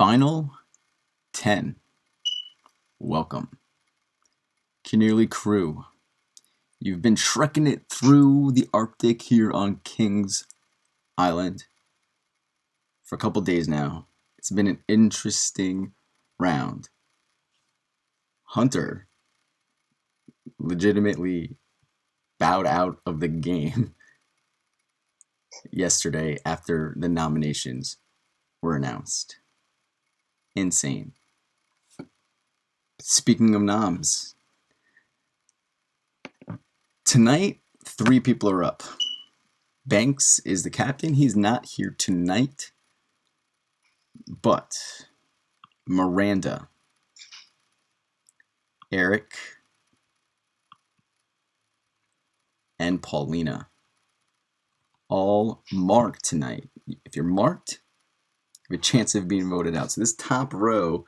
Final 10. Welcome. Qinirli crew. You've been trekking it through the Arctic here on Kings Island for a couple days now. It's been an interesting round. Hunter legitimately bowed out of the game yesterday after the nominations were announced. Insane. Speaking of noms, tonight 3 people are up. Banks is the captain. He's not here tonight. But Miranda, Eric, and Paulina all marked tonight. If you're marked, you have a chance of being voted out. So this top row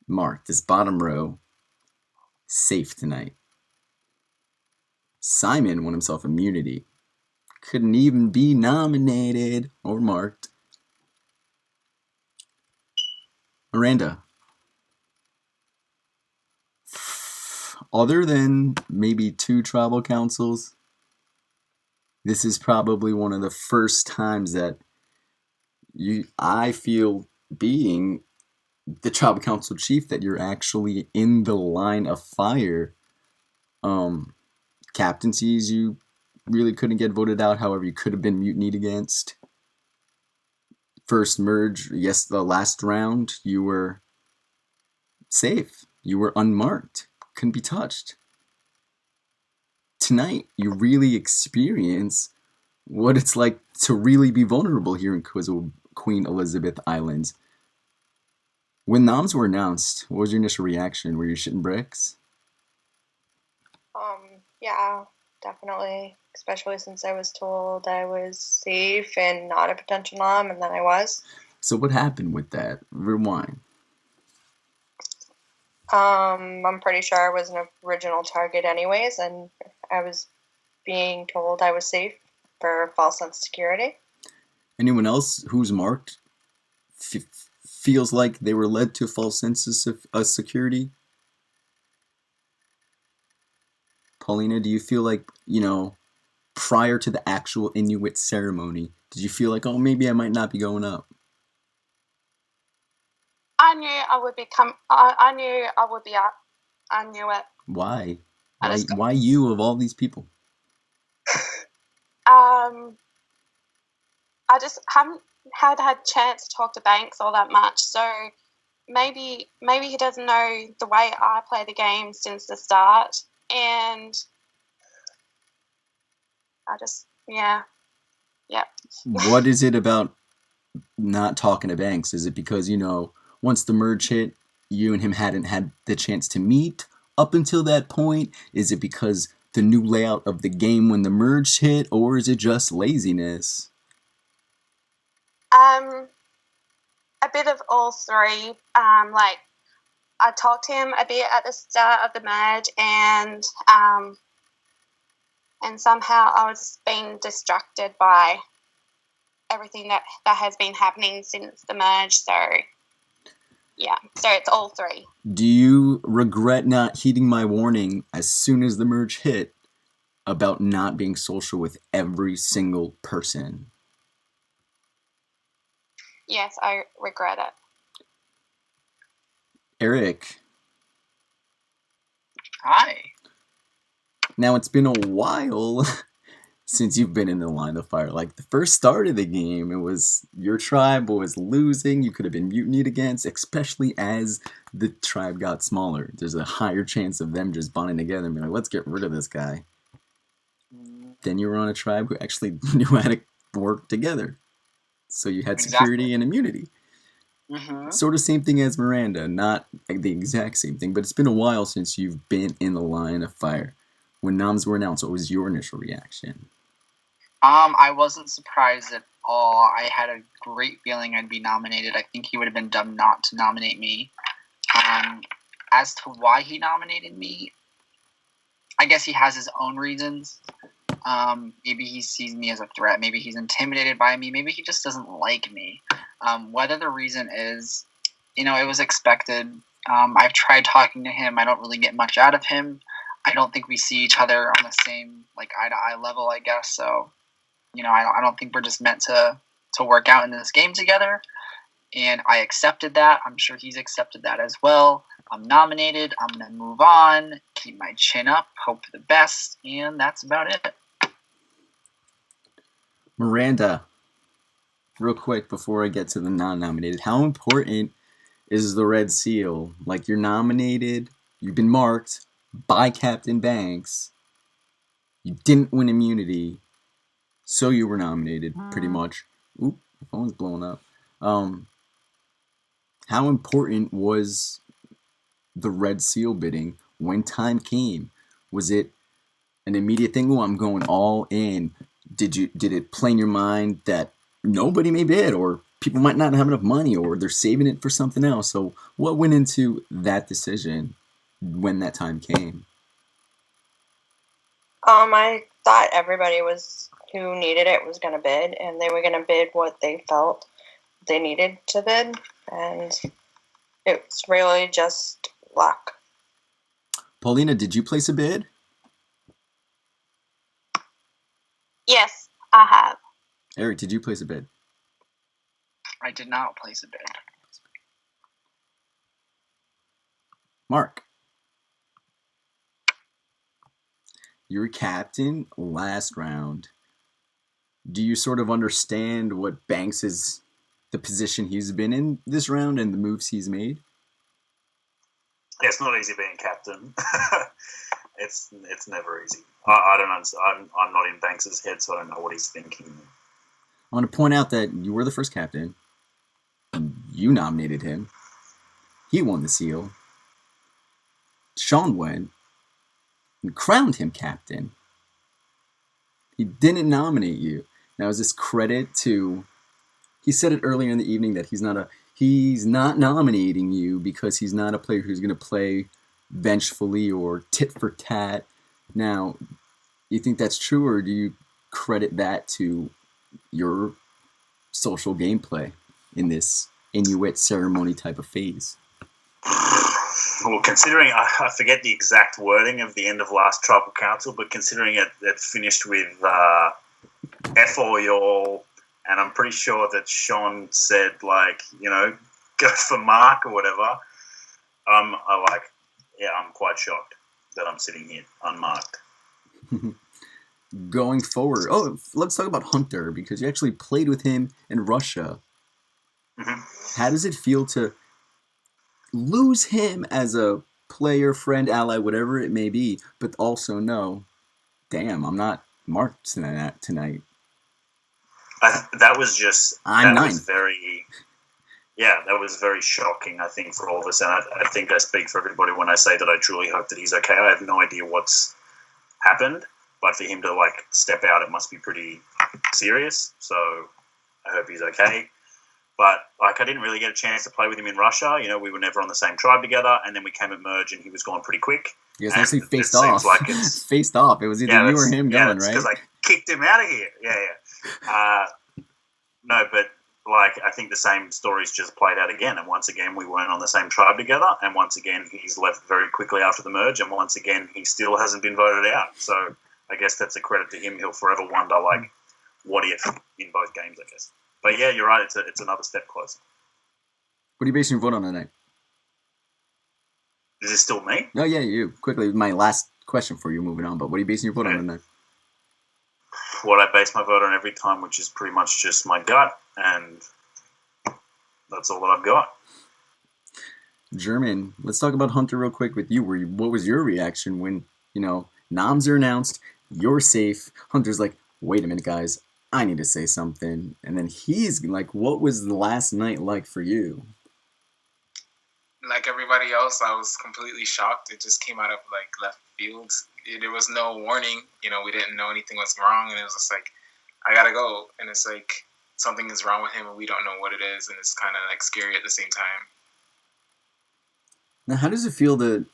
marked. This bottom row safe tonight. Simon won himself immunity. Couldn't even be nominated or marked. Miranda, other than maybe 2 tribal councils, this is probably one of the first times that I feel, being the tribal council chief, that you're actually in the line of fire. Captaincies, you really couldn't get voted out. However, you could have been mutinied against. First merge, yes, the last round, you were safe. You were unmarked. Couldn't be touched. Tonight, you really experience what it's like to really be vulnerable here in Queen Elizabeth Island. When noms were announced, what was your initial reaction? Were you shitting bricks? Yeah, definitely. Especially since I was told I was safe and not a potential nom, and then I was. So what happened with that? Rewind. I'm pretty sure I was an original target anyways, and I was being told I was safe for a false sense of security. Anyone else who's marked feels like they were led to a false sense of security? Paulina, do you feel like, prior to the actual Inuit ceremony, did you feel like, oh, maybe I might not be going up? I knew I would I knew I would be up. I knew it. Why? Why you of all these people? I just haven't had a chance to talk to Banks all that much, so maybe he doesn't know the way I play the game since the start, and I just, yeah. What is it about not talking to Banks? Is it because, once the merge hit, you and him hadn't had the chance to meet up until that point? Is it because the new layout of the game when the merge hit, or is it just laziness? A bit of all three. I talked to him a bit at the start of the merge, and somehow I was being distracted by everything that has been happening since the merge. So, yeah. So it's all three. Do you regret not heeding my warning as soon as the merge hit about not being social with every single person? Yes, I regret it. Eric. Hi. Now, it's been a while since you've been in the line of fire. Like, the first start of the game, it was your tribe was losing. You could have been mutinied against, especially as the tribe got smaller. There's a higher chance of them just bonding together and being like, let's get rid of this guy. Then you were on a tribe who actually knew how to work together. So you had security and immunity. Mm-hmm. Sort of same thing as Miranda. Not like the exact same thing, but it's been a while since you've been in the line of fire. When noms were announced, what was your initial reaction? I wasn't surprised at all. I had a great feeling I'd be nominated. I think he would have been dumb not to nominate me. As to why he nominated me, I guess he has his own reasons. Maybe he sees me as a threat. Maybe he's intimidated by me. Maybe he just doesn't like me. Whether the reason is, it was expected. I've tried talking to him. I don't really get much out of him. I don't think we see each other on the same eye-to-eye level, I guess. So, I don't think we're just meant to work out in this game together. And I accepted that. I'm sure he's accepted that as well. I'm nominated. I'm going to move on, keep my chin up, hope for the best, and that's about it. Miranda, real quick before I get to the non-nominated, how important is the red seal? Like, you're nominated, you've been marked by Captain Banks, you didn't win immunity, so you were nominated, pretty much. Oop, the phone's blowing up. How important was the red seal bidding when time came? Was it an immediate thing? Oh, I'm going all in. Did it play in your mind that nobody may bid, or people might not have enough money, or they're saving it for something else? So what went into that decision when that time came? I thought everybody who needed it was going to bid, and they were going to bid what they felt they needed to bid, and it's really just luck. Paulina, did you place a bid? Yes, I have. Eric, did you place a bid? I did not place a bid. Mark, you were captain last round. Do you sort of understand what Banks is, the position he's been in this round and the moves he's made? Yeah, it's not easy being captain. It's never easy. I don't understand. I'm not in Banks's head, so I don't know what he's thinking. I want to point out that you were the first captain. You nominated him. He won the seal. Sean went and crowned him captain. He didn't nominate you. Now, is this credit to... He said it earlier in the evening that he's not nominating you because he's not a player who's going to play vengefully or tit for tat. Now, you think that's true, or do you credit that to your social gameplay in this Inuit ceremony type of phase? Well, considering I forget the exact wording of the end of last tribal council, but considering it finished with F all y'all, and I'm pretty sure that Sean said go for Mark or whatever. I'm quite shocked that I'm sitting here unmarked. Going forward, let's talk about Hunter, because you actually played with him in Russia. Mm-hmm. How does it feel to lose him as a player, friend, ally, whatever it may be, but also know, damn, I'm not marked tonight. That was very shocking, I think, for all of us, and I think I speak for everybody when I say that I truly hope that he's okay. I have no idea what's happened, but for him to step out, it must be pretty serious, so I hope he's okay. But I didn't really get a chance to play with him in Russia. We were never on the same tribe together, and then we came at merge, and he was gone pretty quick. You guys actually faced off. Faced off. It was either you or him going, right? Because I kicked him out of here. Yeah. No, but I think the same story's just played out again, and once again we weren't on the same tribe together, and once again he's left very quickly after the merge, and once again he still hasn't been voted out. So I guess that's a credit to him. He'll forever wonder what if in both games, I guess. But yeah, you're right. It's another step closer. What are you basing your vote on tonight? Is this still me? No, yeah, you. Quickly, my last question for you, moving on. But what are you basing your vote on tonight? What I base my vote on every time, which is pretty much just my gut, and that's all that I've got. German, let's talk about Hunter real quick with you. What was your reaction when, noms are announced, you're safe, Hunter's like, wait a minute, guys, I need to say something. And then he's like, what was the last night like for you? Like everybody else, I was completely shocked. It just came out of left field. There was no warning. We didn't know anything was wrong, and it was just I gotta go. And it's something is wrong with him, and we don't know what it is, and it's kind of scary at the same time. Now, how does it feel to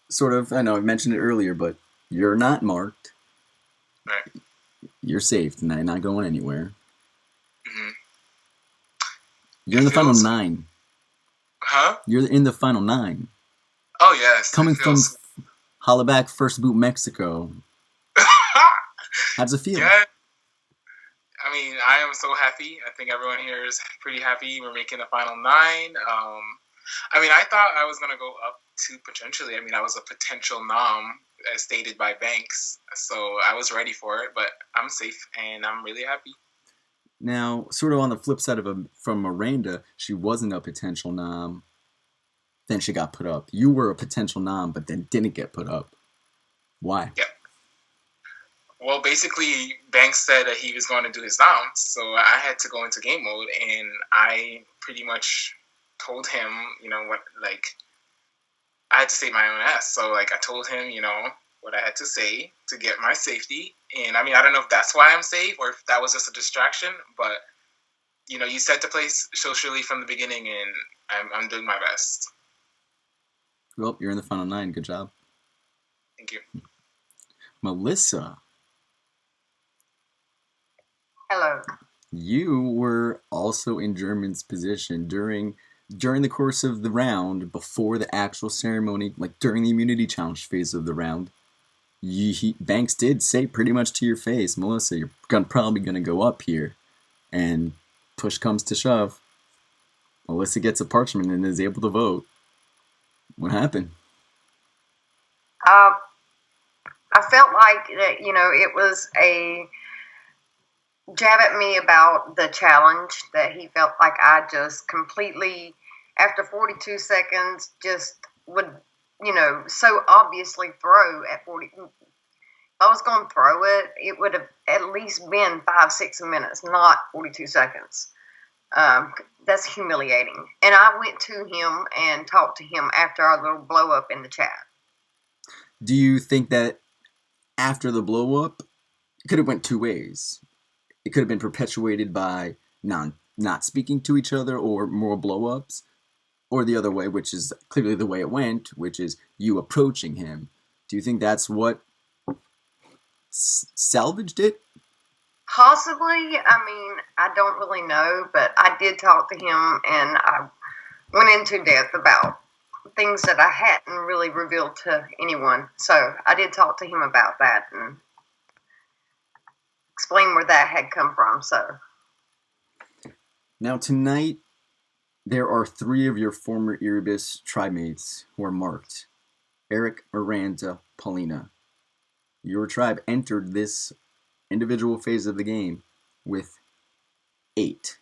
sort of? I know I mentioned it earlier, but you're not marked. Right. You're safe tonight, not going anywhere. Mm-hmm. You're in the final 9. Huh? You're in the final 9. Oh yes. Coming from Hollaback First Boot Mexico. How does it feel? Yeah. I mean, I am so happy. I think everyone here is pretty happy. We're making the final 9. I mean, I thought I was gonna go up to potentially. I mean, I was a potential nom, as stated by Banks. So I was ready for it, but I'm safe and I'm really happy. Now, sort of on the flip side from Miranda, she wasn't a potential nom. Then she got put up. You were a potential nom, but then didn't get put up. Why? Yeah. Well, basically, Banks said that he was going to do his noms, so I had to go into game mode, and I pretty much told him, what, like, I had to save my own ass. So, like, I told him, what I had to say to get my safety. And, I mean, I don't know if that's why I'm safe or if that was just a distraction, but, you said to play socially from the beginning, and I'm doing my best. Well, you're in the final 9. Good job. Thank you. Melissa. Hello. You were also in German's position during the course of the round, before the actual ceremony, like during the immunity challenge phase of the round. Banks did say pretty much to your face, Melissa, you're probably going to go up here. And push comes to shove. Melissa gets a parchment and is able to vote. What happened? I felt like that, it was a jab at me about the challenge, that he felt like I just completely, after 42 seconds, just would, so obviously throw at 40. If I was going to throw it, it would have at least been 5-6 minutes, not 42 seconds. That's humiliating. And I went to him and talked to him after our little blow up in the chat. Do you think that after the blow up, it could have went 2 ways? It could have been perpetuated by not speaking to each other or more blow-ups, or the other way, which is clearly the way it went, which is you approaching him. Do you think that's what salvaged it? Possibly. I mean, I don't really know, but I did talk to him, and I went into depth about things that I hadn't really revealed to anyone. So I did talk to him about that and explain where that had come from. So now tonight, there are 3 of your former Erebus tribe mates who are marked. Eric, Miranda, Paulina. Your tribe entered this individual phase of the game with 8.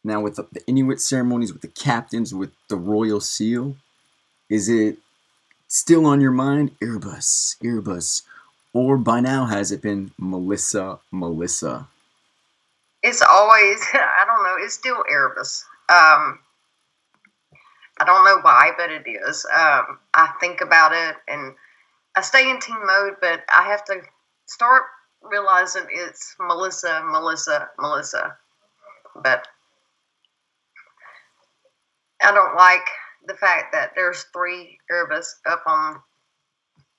Now with the Inuit ceremonies, with the captains, with the royal seal, is it still on your mind, Erebus, or by now has it been Melissa? It's always, I don't know, it's still Erebus. I don't know why, but it is. I think about it and I stay in team mode, but I have to start realizing it's Melissa. But I don't like the fact that there's 3 Erebus up on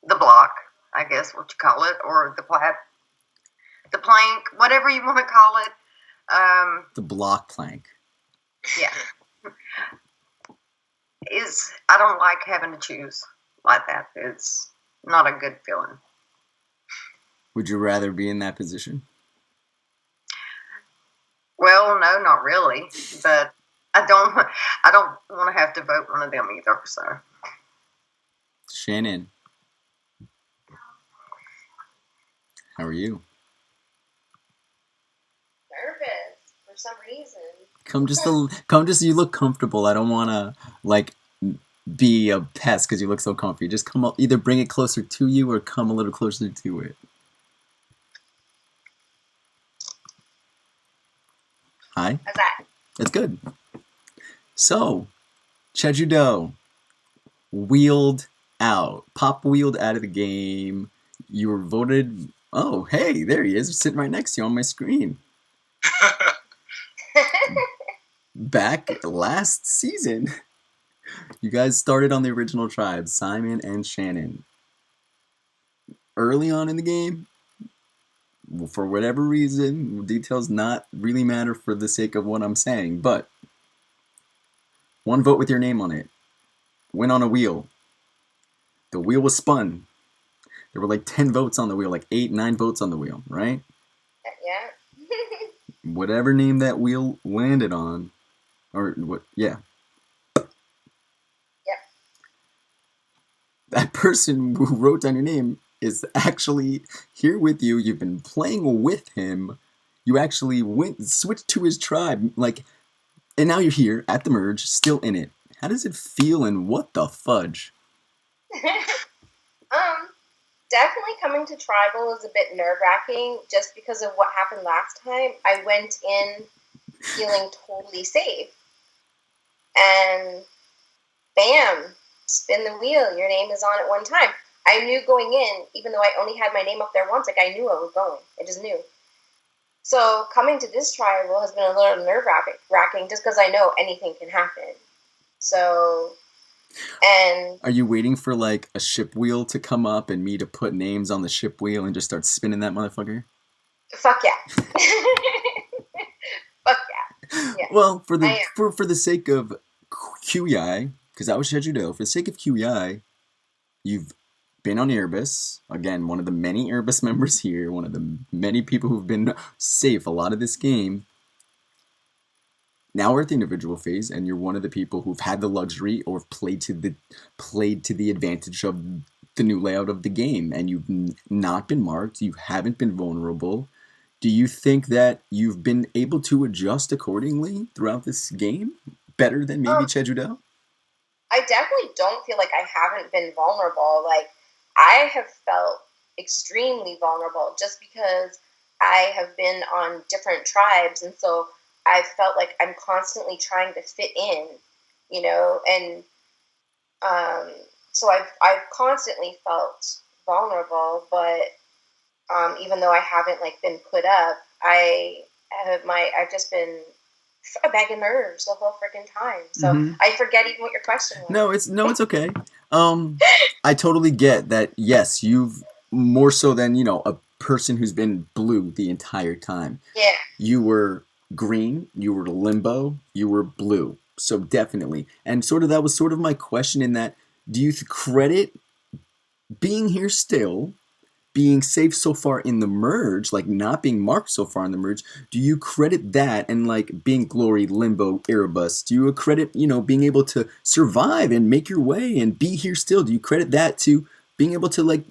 the block, I guess what you call it, or the plank, whatever you want to call it. The block plank. Yeah. I don't like having to choose like that. It's not a good feeling. Would you rather be in that position? Well, no, not really. But I don't want to have to vote one of them either. So, Shannon, how are you? Nervous for some reason. Come just you look comfortable. I don't want to be a pest because you look so comfy. Just come up, either bring it closer to you or come a little closer to it. Hi. How's that? It's good. So, Chejudo wheeled out. Pop wheeled out of the game. You were voted. Oh, hey, there he is, sitting right next to you on my screen. Back last season, you guys started on the original tribe, Simon and Shannon. Early on in the game, for whatever reason, details not really matter for the sake of what I'm saying, but One vote with your name on it. Went on a wheel. The wheel was spun. There were like 10 votes on the wheel, like 8, 9 votes on the wheel, right? Yeah. Whatever name that wheel landed on, or what, yeah. Yep. That person who wrote down your name is actually here with you. You've been playing with him. You actually switched to his tribe, like, and now you're here at the merge, still in it. How does it feel, and what the fudge? Definitely coming to tribal is a bit nerve-wracking just because of what happened last time. I went in feeling totally safe, and bam, spin the wheel. Your name is on at one time. I knew going in, even though I only had my name up there once, like I knew I was going. I just knew. So coming to this tribal has been a little nerve-wracking just because I know anything can happen. So, and Are you waiting for like a ship wheel to come up and me to put names on the ship wheel and just start spinning that motherfucker? fuck yeah. Fuck yeah. Yeah. Well, for the sake of QEI, because that was Jeju-do, for the sake of QEI, you've been on Erebus. Again, one of the many Erebus members here, one of the many people who've been safe a lot of this game. Now we're at the individual phase, and you're one of the people who've had the luxury or played to the advantage of the new layout of the game, and you've not been marked. You haven't been vulnerable. Do you think that you've been able to adjust accordingly throughout this game, better than maybe Jeju-do? I definitely don't feel like I haven't been vulnerable. Like, I have felt extremely vulnerable just because I have been on different tribes, and so I've felt like I'm constantly trying to fit in, and so I've constantly felt vulnerable. But even though I haven't like been put up, I've just been a bag of nerves the whole freaking time. So I forget even what your question was. It's okay. I totally get that. Yes, you've more so than a person who's been blue the entire time. Yeah. You were green, you were limbo, you were blue. So definitely. And that was sort of my question in that, do you credit being here still, being safe so far in the merge, like not being marked so far in the merge, do you credit that and like being glory, limbo, Erebus? Do you credit, being able to survive and make your way and be here still? Do you credit that to being able to like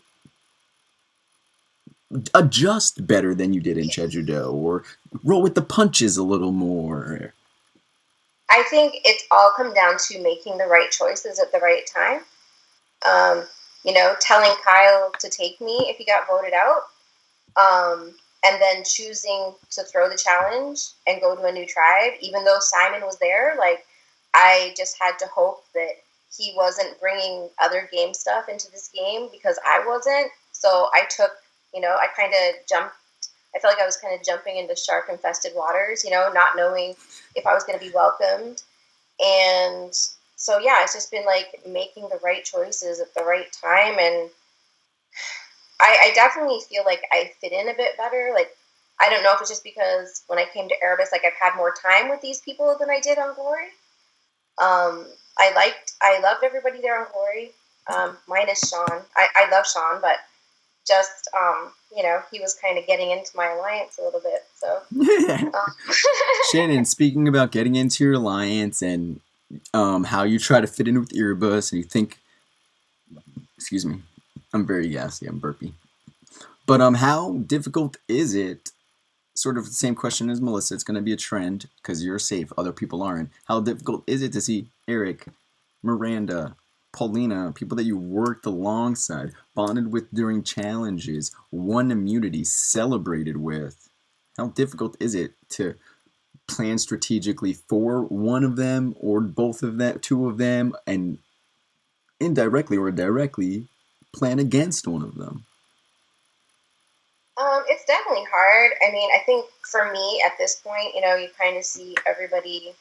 adjust better than you did in Jeju-do or roll with the punches a little more? I think it's all come down to making the right choices at the right time. Telling Kyle to take me if he got voted out, and then choosing to throw the challenge and go to a new tribe, even though Simon was there. Like, I just had to hope that he wasn't bringing other game stuff into this game because I wasn't. So I took, I kind of jumped. I felt like I was kind of jumping into shark-infested waters, not knowing if I was going to be welcomed. And so, yeah, it's just been like making the right choices at the right time. And I definitely feel like I fit in a bit better. Like, I don't know if it's just because when I came to Erebus, like I've had more time with these people than I did on Glory. I loved everybody there on Glory. Minus Sean. I love Sean, but just, he was kind of getting into my alliance a little bit. So, Shannon, speaking about getting into your alliance and how you try to fit in with Erebus and you think, excuse me, I'm very gassy, I'm burpy. But how difficult is it? Sort of the same question as Melissa. It's going to be a trend because you're safe, other people aren't. How difficult is it to see Eric, Miranda, Paulina, people that you worked alongside, bonded with during challenges, won immunity, celebrated with? How difficult is it to plan strategically for one of them or both of them, two of them, and indirectly or directly plan against one of them? It's definitely hard. I mean, I think for me at this point, you kind of see everybody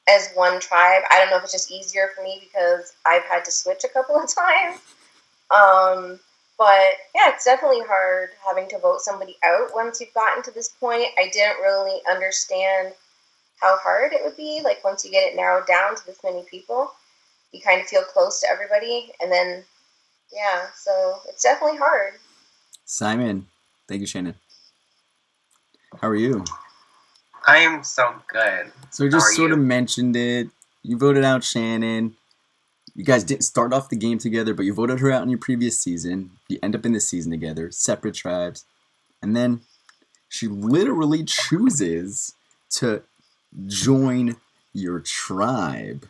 as one tribe. I don't know if it's just easier for me because I've had to switch a couple of times. But yeah, it's definitely hard having to vote somebody out once you've gotten to this point. I didn't really understand how hard it would be. Like once you get it narrowed down to this many people, you kind of feel close to everybody, and then yeah, so it's definitely hard. Simon, thank you, Shannon. How are you? I am so good. So we just sort of mentioned it. You voted out Shannon. You guys didn't start off the game together, but you voted her out in your previous season. You end up in this season together, separate tribes. And then she literally chooses to join your tribe.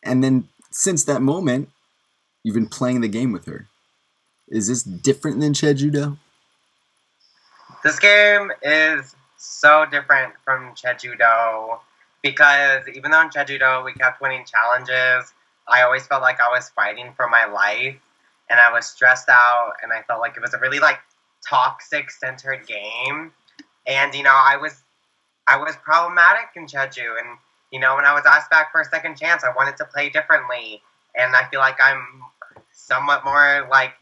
And then since that moment, you've been playing the game with her. Is this different than Chejudo? This game is so different from Chejudo because even though in Chejudo we kept winning challenges, I always felt like I was fighting for my life and I was stressed out and I felt like it was a really like toxic centered game. And I was problematic in Cheju, and when I was asked back for a second chance, I wanted to play differently, and I feel like I'm somewhat more like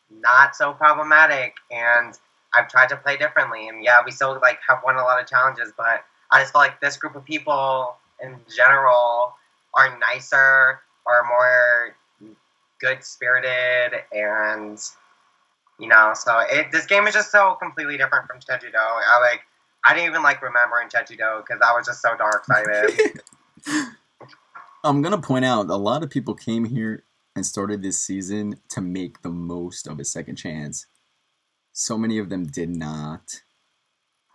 not so problematic, and I've tried to play differently, and yeah, we still like have won a lot of challenges, but I just feel like this group of people in general are nicer, are more good spirited, and so this game is just so completely different from Chejudo. I didn't even remember in Chejudo because I was just so dark sided. I'm gonna point out a lot of people came here and started this season to make the most of a second chance. So many of them did not.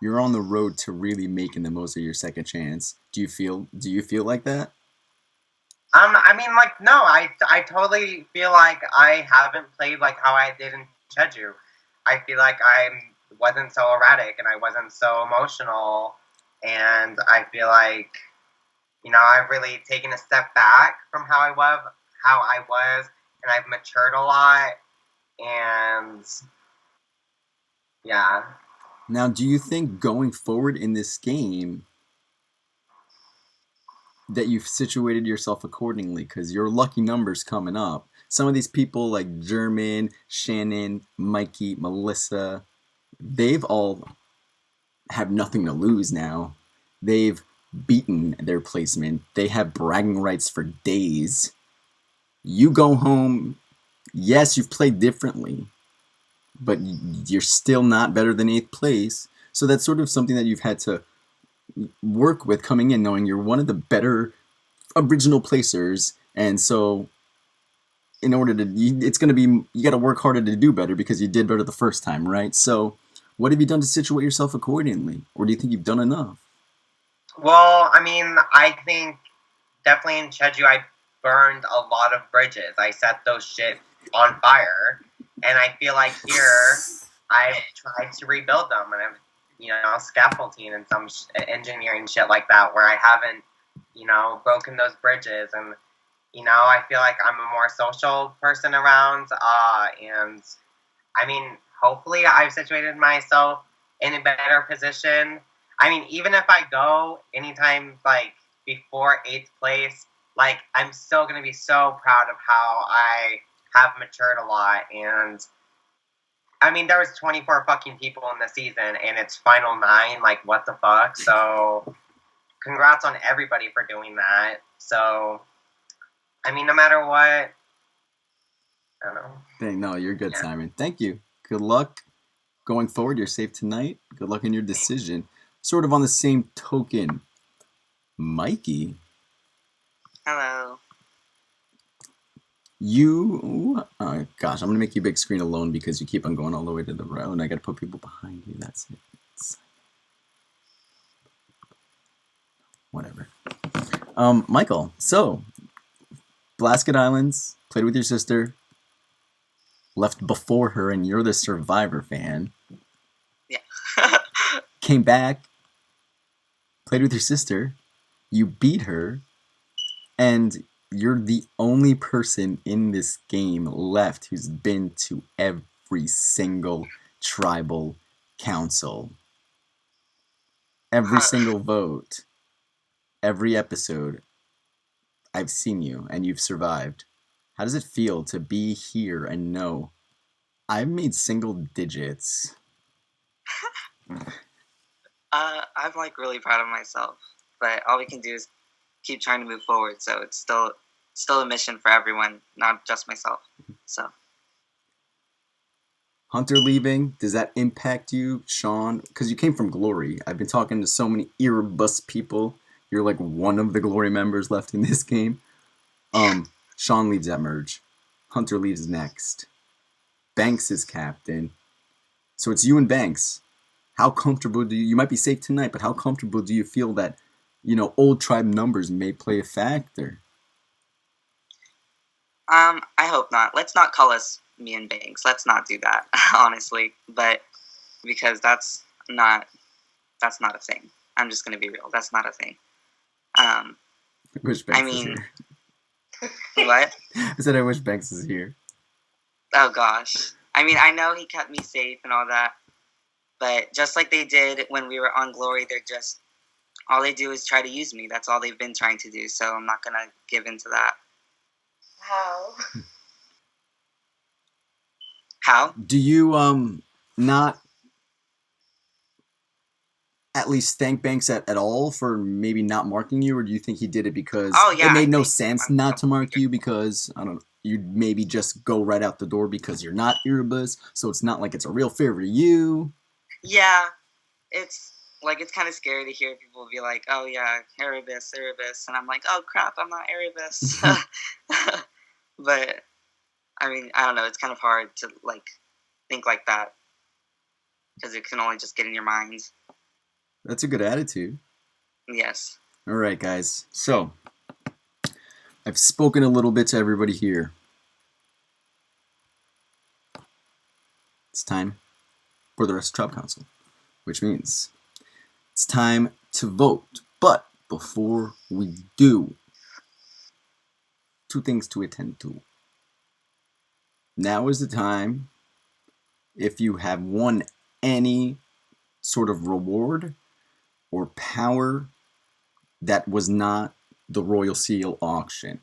You're on the road to really making the most of your second chance. Do you feel like that? I mean, no, I totally feel like I haven't played how I did in Cheju. I feel like I wasn't so erratic and I wasn't so emotional, and I feel like I've really taken a step back from how I was, and I've matured a lot, and yeah. Now, do you think going forward in this game that you've situated yourself accordingly? Because your lucky number's coming up. Some of these people like German, Shannon, Mikey, Melissa, they've all have nothing to lose now. They've beaten their placement. They have bragging rights for days. You go home, yes, you've played differently, but you're still not better than 8th place. So that's sort of something that you've had to work with coming in, knowing you're one of the better original placers, and so in order to, it's going to be, you got to work harder to do better because you did better the first time, right? So what have you done to situate yourself accordingly? Or do you think you've done enough? Well, I mean, I think definitely in Cheju I burned a lot of bridges. I set those shit on fire. And I feel like here I've tried to rebuild them. And I'm, scaffolding and some engineering shit like that where I haven't, broken those bridges. And, I feel like I'm a more social person around. And, I mean, hopefully I've situated myself in a better position. I mean, even if I go anytime, before 8th place, I'm still going to be so proud of how I have matured a lot. And, I mean, there was 24 fucking people in the season, and it's final 9. What the fuck? So, congrats on everybody for doing that. So, I mean, no matter what, I don't know. Dang, no, you're good, yeah. Simon. Thank you. Good luck going forward. You're safe tonight. Good luck in your decision. Sort of on the same token, Mikey. Hello. Oh gosh, I'm gonna make you big screen alone because you keep on going all the way to the right, and I gotta put people behind you. That's it. Whatever. Michael. So, Blasket Islands, played with your sister, left before her, and you're the Survivor fan. Yeah. Came back, played with your sister, you beat her, and you're the only person in this game left who's been to every single tribal council. Every single vote. Every episode. I've seen you, and you've survived. How does it feel to be here and know I've made single digits? I'm like really proud of myself, but all we can do is keep trying to move forward. So it's still a mission for everyone, not just myself. So Hunter leaving, does that impact you, Sean? Because you came from Glory. I've been talking to so many Erebus people. You're like one of the Glory members left in this game. Sean leaves at merge. Hunter leaves next. Banks is captain. So it's you and Banks. How comfortable do you might be safe tonight, but how comfortable do you feel that, old tribe numbers may play a factor? I hope not. Let's not call us me and Banks. Let's not do that, honestly. But because that's not a thing. I'm just gonna be real. That's not a thing. I wish Banks is here. What? I said I wish Banks is here. Oh gosh. I mean, I know he kept me safe and all that, but just like they did when we were on Glory, all they do is try to use me. That's all they've been trying to do. So I'm not gonna give in to that. How? How? Do you not at least thank Banks at all for maybe not marking you, or do you think he did it because it made no sense not to mark you because, I don't know, you'd maybe just go right out the door because you're not Erebus, so it's not like it's a real favor to you? Yeah, it's kind of scary to hear people be like, oh yeah, Erebus, and I'm like, oh crap, I'm not Erebus. But, I mean, I don't know, it's kind of hard to, think like that because it can only just get in your mind. That's a good attitude. Yes. All right, guys. So, I've spoken a little bit to everybody here. It's time for the rest of Tribe Council, which means it's time to vote. But before we do, 2 things to attend to. Now is the time, if you have won any sort of reward or power that was not the Royal Seal auction.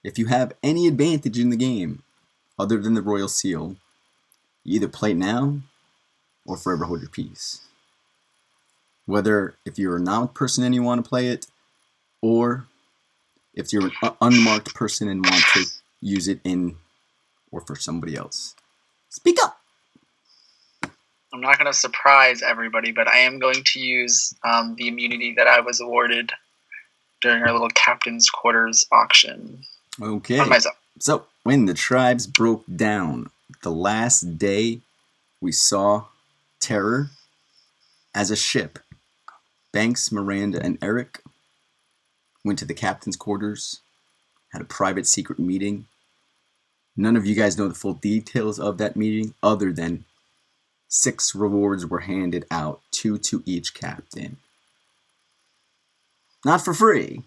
If you have any advantage in the game other than the Royal Seal, you either play it now or forever hold your peace. Whether if you're a non person and you want to play it, or if you're an unmarked person and want to use it in or for somebody else. Speak up! I'm not going to surprise everybody, but I am going to use the immunity that I was awarded during our little captain's quarters auction. Okay. On myself. So, when the tribes broke down, the last day we saw Terror as a ship. Banks, Miranda, and Eric went to the captain's quarters, had a private secret meeting. None of you guys know the full details of that meeting other than 6 rewards were handed out, 2 to each captain. Not for free.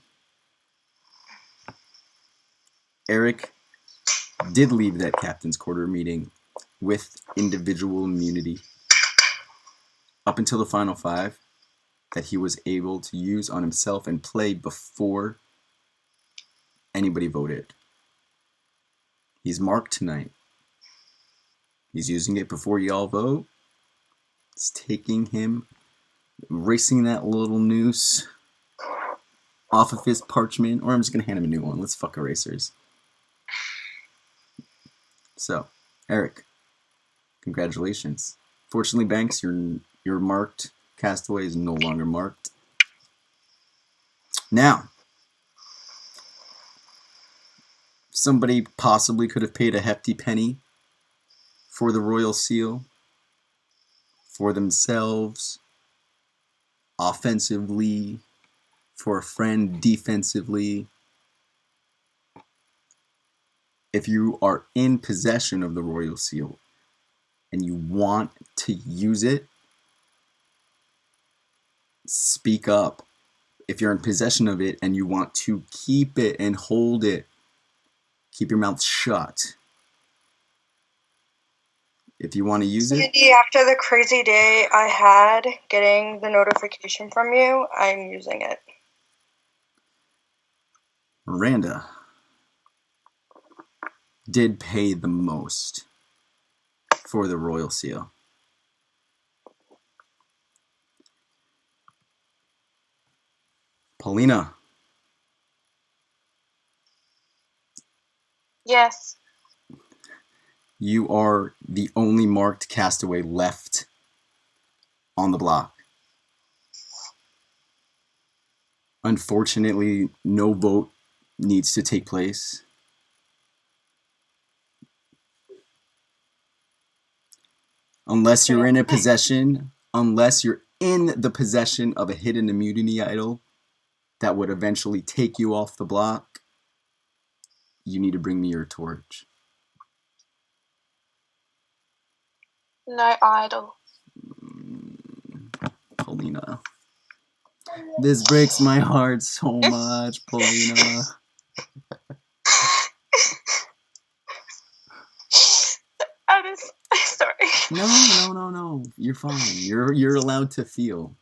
Eric did leave that captain's quarter meeting with individual immunity up until the final 5 that he was able to use on himself and play before anybody voted. He's marked tonight. He's using it before y'all vote. It's taking him, erasing that little noose off of his parchment, or I'm just going to hand him a new one. Let's fuck erasers. So, Eric, congratulations. Fortunately, Banks, your marked Castaway is no longer marked. Now, somebody possibly could have paid a hefty penny for the Royal Seal, for themselves, offensively, for a friend defensively. If you are in possession of the Royal Seal and you want to use it, speak up. If you're in possession of it and you want to keep it and hold it, keep your mouth shut. If you want to use it. Sandy, after the crazy day I had getting the notification from you, I'm using it. Miranda did pay the most for the Royal Seal. Paulina, Yes. you are the only marked castaway left on the block. Unfortunately, no vote needs to take place. Unless you're in the possession of a hidden immunity idol that would eventually take you off the block, you need to bring me your torch. No idol. Paulina. This breaks my heart so much, Paulina. I'm just sorry. No. You're fine. You're allowed to feel.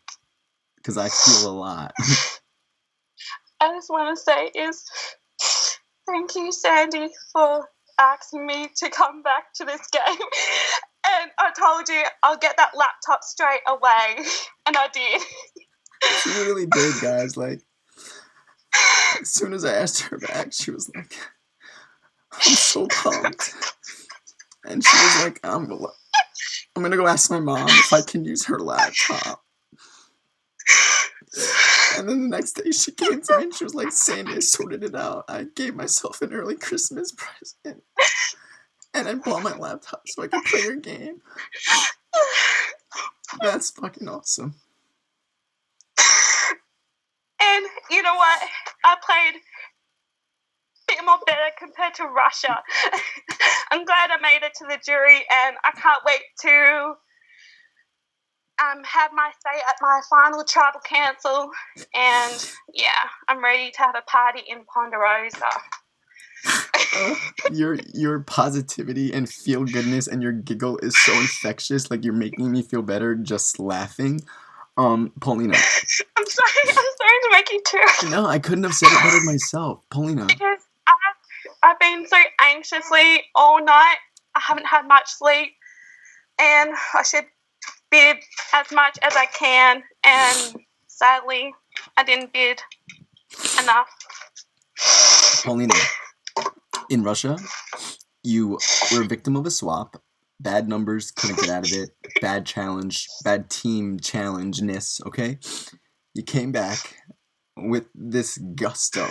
Because I feel a lot. I just want to say thank you, Sandy, for asking me to come back to this game. And I told you I'll get that laptop straight away. And I did. She really did, guys. Like, as soon as I asked her back, she was like, I'm so pumped. And she was like, I'm gonna go ask my mom if I can use her laptop. And then the next day she came to me and she was like, Sandy, I sorted it out. I gave myself an early Christmas present. And I bought my laptop so I could play your game. That's fucking awesome. And you know what? I played a bit more better compared to Russia. I'm glad I made it to the jury, and I can't wait to have my say at my final tribal council. And yeah, I'm ready to have a party in Ponderosa. Your positivity and feel goodness and your giggle is so infectious. Like, you're making me feel better just laughing. Paulina. I'm sorry to make you tear. No, I couldn't have said it better myself. Paulina. Because I've been so anxiously all night. I haven't had much sleep, and I should bid as much as I can, and sadly, I didn't bid enough. Paulina, in Russia, you were a victim of a swap. Bad numbers, couldn't get out of it. Bad challenge, bad team challenge-ness, okay? You came back with this gusto.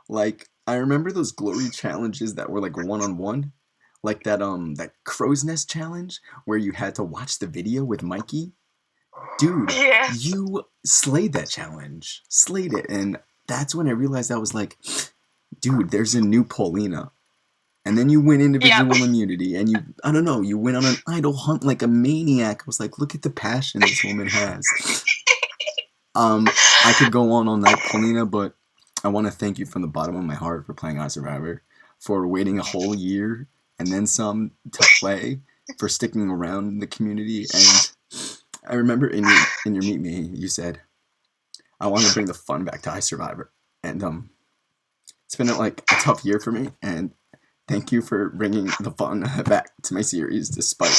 Like, I remember those glory challenges that were like one-on-one. Like that crow's nest challenge where you had to watch the video with Mikey. Dude, yeah. You slayed that challenge. Slayed it. And that's when I realized I was like, dude, there's a new Paulina. And then you win individual immunity, and you went on an idol hunt like a maniac. I was like, look at the passion this woman has. I could go on all night, Paulina, but I want to thank you from the bottom of my heart for playing iSurvivor, for waiting a whole year and then some to play, for sticking around in the community. And I remember in your Meet Me, you said, I want to bring the fun back to iSurvivor. And it's been like a tough year for me, and thank you for bringing the fun back to my series despite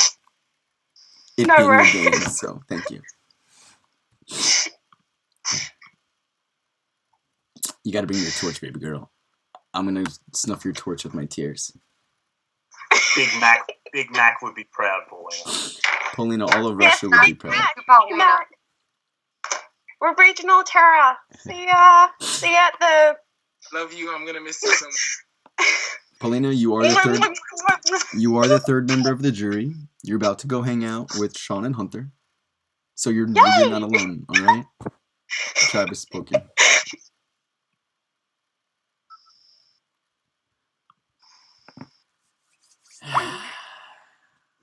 it being a game. So thank you. You got to bring your torch, baby girl. I'm gonna snuff your torch with my tears. Big Mac would be proud, Paulina. Paulina, all of Russia would be proud. Mac. We're regional terror. See ya at the. Love you. I'm gonna miss you so much. Paulina, you are the third member of the jury. You're about to go hang out with Sean and Hunter. So you're not alone, alright? Tribe has spoken.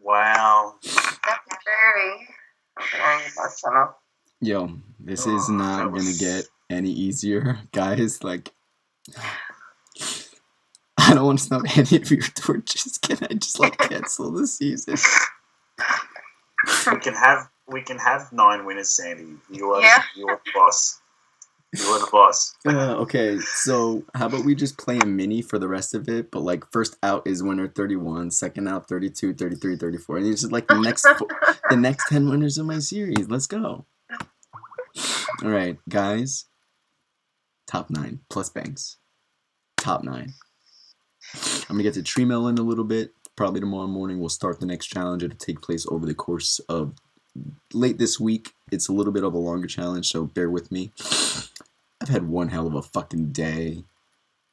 Wow. That's very emotional. Yo, this is not gonna get any easier, guys. Like, I don't want to snuff any of your torches. Can I just cancel the season? We can have 9 winners, Sandy. You're the boss. You're the boss. Okay, so how about we just play a mini for the rest of it? But first out is winner 31, second out 32, 33, 34, and it's just the next 10 winners of my series. Let's go. All right, guys. Top 9 plus banks. Top 9. I'm gonna get to Tree Mill in a little bit. Probably tomorrow morning we'll start the next challenge. It'll take place over the course of late this week. It's a little bit of a longer challenge, so bear with me. I've had one hell of a fucking day,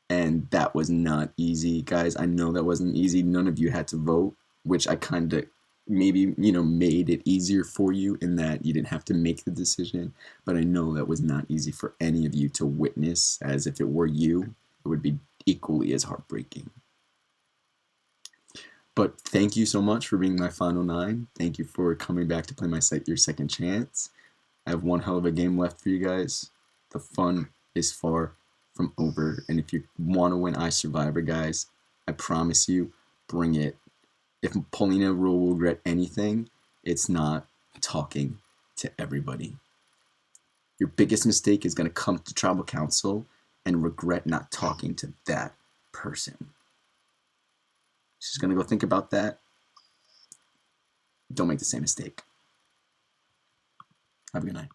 and that was not easy, guys. I know that wasn't easy. None of you had to vote, which I kind of maybe, made it easier for you in that you didn't have to make the decision. But I know that was not easy for any of you to witness, as if it were you, it would be equally as heartbreaking. But thank you so much for being my final 9. Thank you for coming back to play your second chance. I have one hell of a game left for you guys. The fun is far from over. And if you want to win iSurvivor, guys, I promise you, bring it. If Paulina Rule will regret anything, it's not talking to everybody. Your biggest mistake is going to come to Tribal Council and regret not talking to that person. She's going to go think about that. Don't make the same mistake. Have a good night.